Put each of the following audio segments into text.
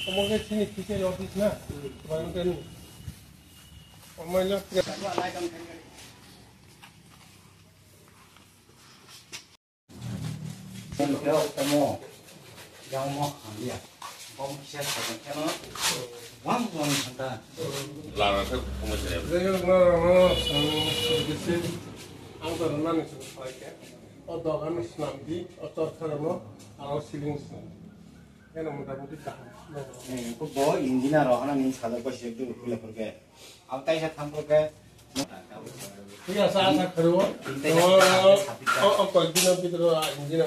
어머니 신이 기세 여기 있나? 그러니까 어머니랑 theo cái mỏ dao mỏ hàng địa bông xe thành cái nó quăng quăng thằng ta làm sao không có thể 내가 뭐 글쎄 아무도 안 있어 살게 어떤 가면 스남디 어떤 사람은 아우 실링스 얘는 뭐 다무디 다 cái bố engineer rồi nó nên xả được cái sự được là porque ao tay sẽ thăm porque 그냥 싸서 그러고 거기는 비들어 인지나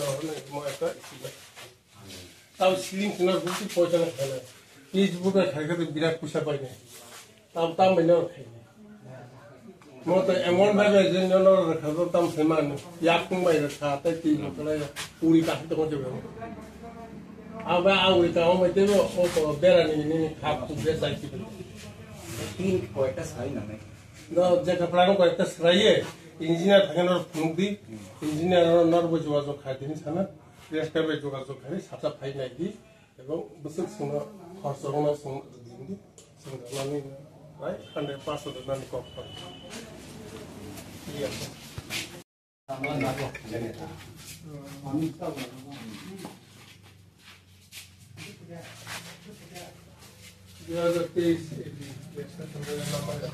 뭐 할까 다음 실링스나 굳이 보잖아 페이스북에 가게도 미라 부셔버리네 다음 맨날 뭐또 에몬 바베 전년으로 가서 다음 세만 약국마이를 다 떼지 그래 우리 같은 거 좀. 아바 우리 다음에 때도 어 베라니 갖고 배사기. tin của cái sấy này 너 제가 플라는 거 했다 스라이에 인지니어 당연히 분디 인지니어 너로 좋아서 가더니 사나 레스카베 좋아서 가니 삽삽하이 나이디 এবং 무슨 승나 거서나 승인디 승나니 라이 한데 파스도 나니 거 이야 한번 나도 되겠다 여자 페이스 레스카 정도는 남아야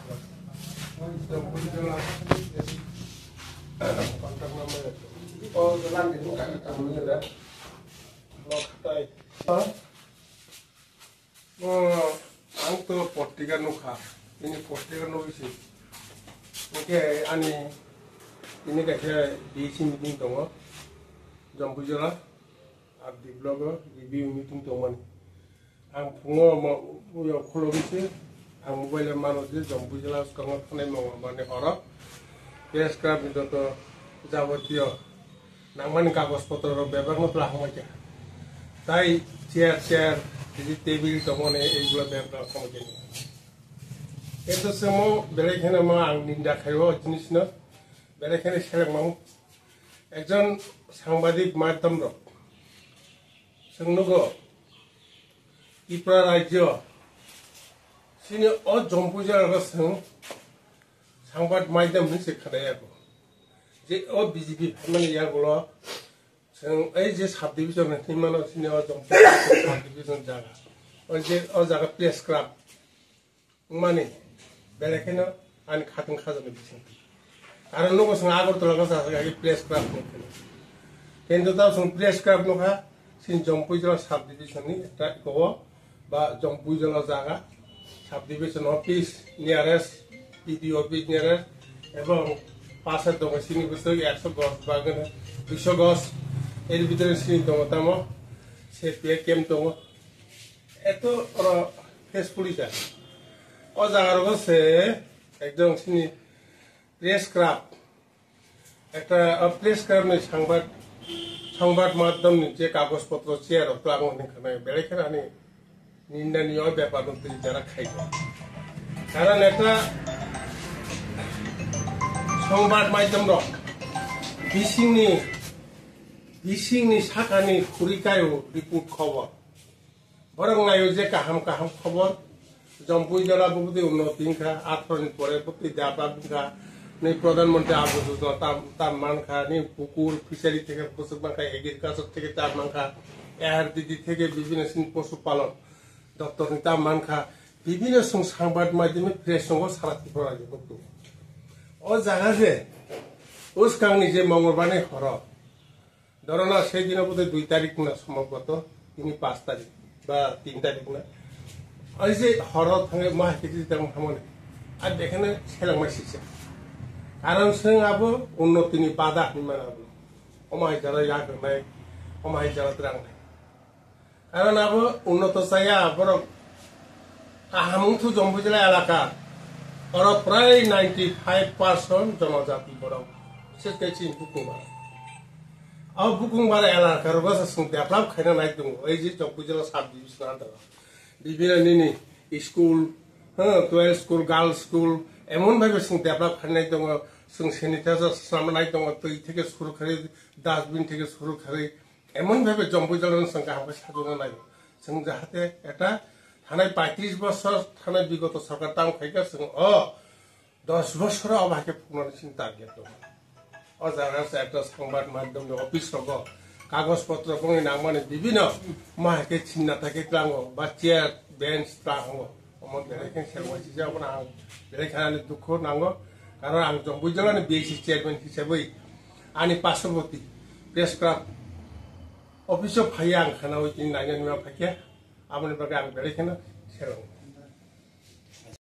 angto potiga nuka ini potiga nuisi oke ani ini kayak di sini meeting tongo jam bujala abdi blog review meeting tongo ang pungo mo yo kolomisi ang mobile mano je jam bujala sekarang phone mo mane hora yes crab itu to যাবতীয় নাংমানি কাগজপত্ৰৰ ব্যৱহাৰ নকৰা সমস্যা তাই chair যদি table তমনে এইগুলো ব্যবহার সমস্যা নেই এতো সময় বেলেগখানে মা আং নিন্দা খাইব জিনিস না বেলেগখানে সেলেক মামু একজন সাংবাদিক মাধ্যম রক সোंनुगो ত্রিপুরা রাজ্য সিনি অ জম্পুজার সোं সাংবাদ মাধ্যম হিসে খানাयागो जे ओ बीजेपी माने यागुलो जों ओइ जे साब डिविजन थिमानो सिनेमा दं साब डिविजन जागा ओ जे ओ जागा प्लेस क्लाब माने बेलेखेनो आन खातन खाजन बिसिं आरो लोगो जों आगरतला का जागा प्लेस क्लाब केन्दो दा जों प्लेस क्लाब नखा सिन जम्पुइजला साब डिविजन नि ता गो बा जम्पुइजला जागा साब division office nearest ED office nearest এবং পাশের দোকান সিনি বসে 100 গজ বাগান 200 গজ এর ভিতরে সিনি দোকান তাম সে পে কেম দোকান এত ফেস পুলিশা ও জায়গার কাছে একদম সিনি প্রেস ক্লাব একটা প্রেস ক্লাব নে সংবাদ মাধ্যম যে কাগজপত্র চেয়ার প্লাগন এখানে বেড়েখানে নিন্দনীয় ব্যাপার যারা খাইবে কারণ একটা সংবাদ মাধ্যম রক বিসিংনি সাকানি খুরিকায়ো রিপোর্ট খবর বরং নাইও যে কাহাম খবর জম্পুই জেলা বুবুদি উন্নতি খা 18 পরে প্রতি দাবা খা नै প্রধানমন্ত্রী আবাস যোজনা তার মানখা নি পুকুর ফিশারি থেকে পশু মানখা এগ্রিকালচার থেকে তার মানখা এর দিদি থেকে বিভিন্ন পশুপালন দপ্তর নি তার মানখা বিভিন্ন সংবাদ মাধ্যমে প্রেস সঙ্গ সারা ত্রিপুরা রাজ্য করতো ও জায়গা যে উসকাংনি যে মঙ্গলবারে হর ধরনা সেই দিন বোধহয় 2 তারিখ না সম্ভবত তিনি 5 তারিখ বা 3 তারিখ না ওই যে হর থাঙ্গে মাহিতি তেমন থামনে আর দেখেনে সেলাংমাই শিখছে কারণ जों আবো উন্নতিনি বাধা নিমান আবো অমাই যারা ইয়াগনাই অমাই যারা ত্রাংনাই কারণ আবো উন্নত চাইয়া বড় কাহামুথু জম্বুজেলা এলাকা और प्राय 95% जनजाति बड़ा विशेष कैसे बुकुंबार अब बुकुंबार एलाका रबस सुन डेभलप खाना नाय दङ ओइ जे जम्पुजला साब डिभिजन आन्दार बिभिन्न निनि स्कुल 12 स्कुल गार्लस स्कुल एमन भाबे सुन डेभलप खानाय दङ जों सेनिटाइजार सामनाय दङ दै থেকে শুরু করে ডাস্টবিন থেকে শুরু করে এমন ভাবে জম্পুজলা संगा हाबा साजोना नाय जों जाहाथे এটা थानाय 35 বছর थानाय বিগত সরকার তাম খাইগাसिनो 10 বছর অবাকে পুনর্চিন টার্গেট দं অজাগাছে একটা সংবাদ মাধ্যমে অফিস রগ কাগজপত্র বঙি নাংমানে বিভিন্ন মাহাকে চিন্না থাকে ক্লাঙ্গো বা চেয়ার বেঞ্চ ক্লাঙ্গো অমন বেলেखें सेरवाइसि जाबना आं बेलेखाने दुख नांगो कारण आं जम्बुइजलानि बीएससी चेयरमैन हिसाबै आंनि पार्श्ववर्ती प्रेस क्लाब अफिसाव फायो आं खानाव दिन नायनो नुवा फाइखे आमनि बागै आं बेलेखाने सेरवाइसि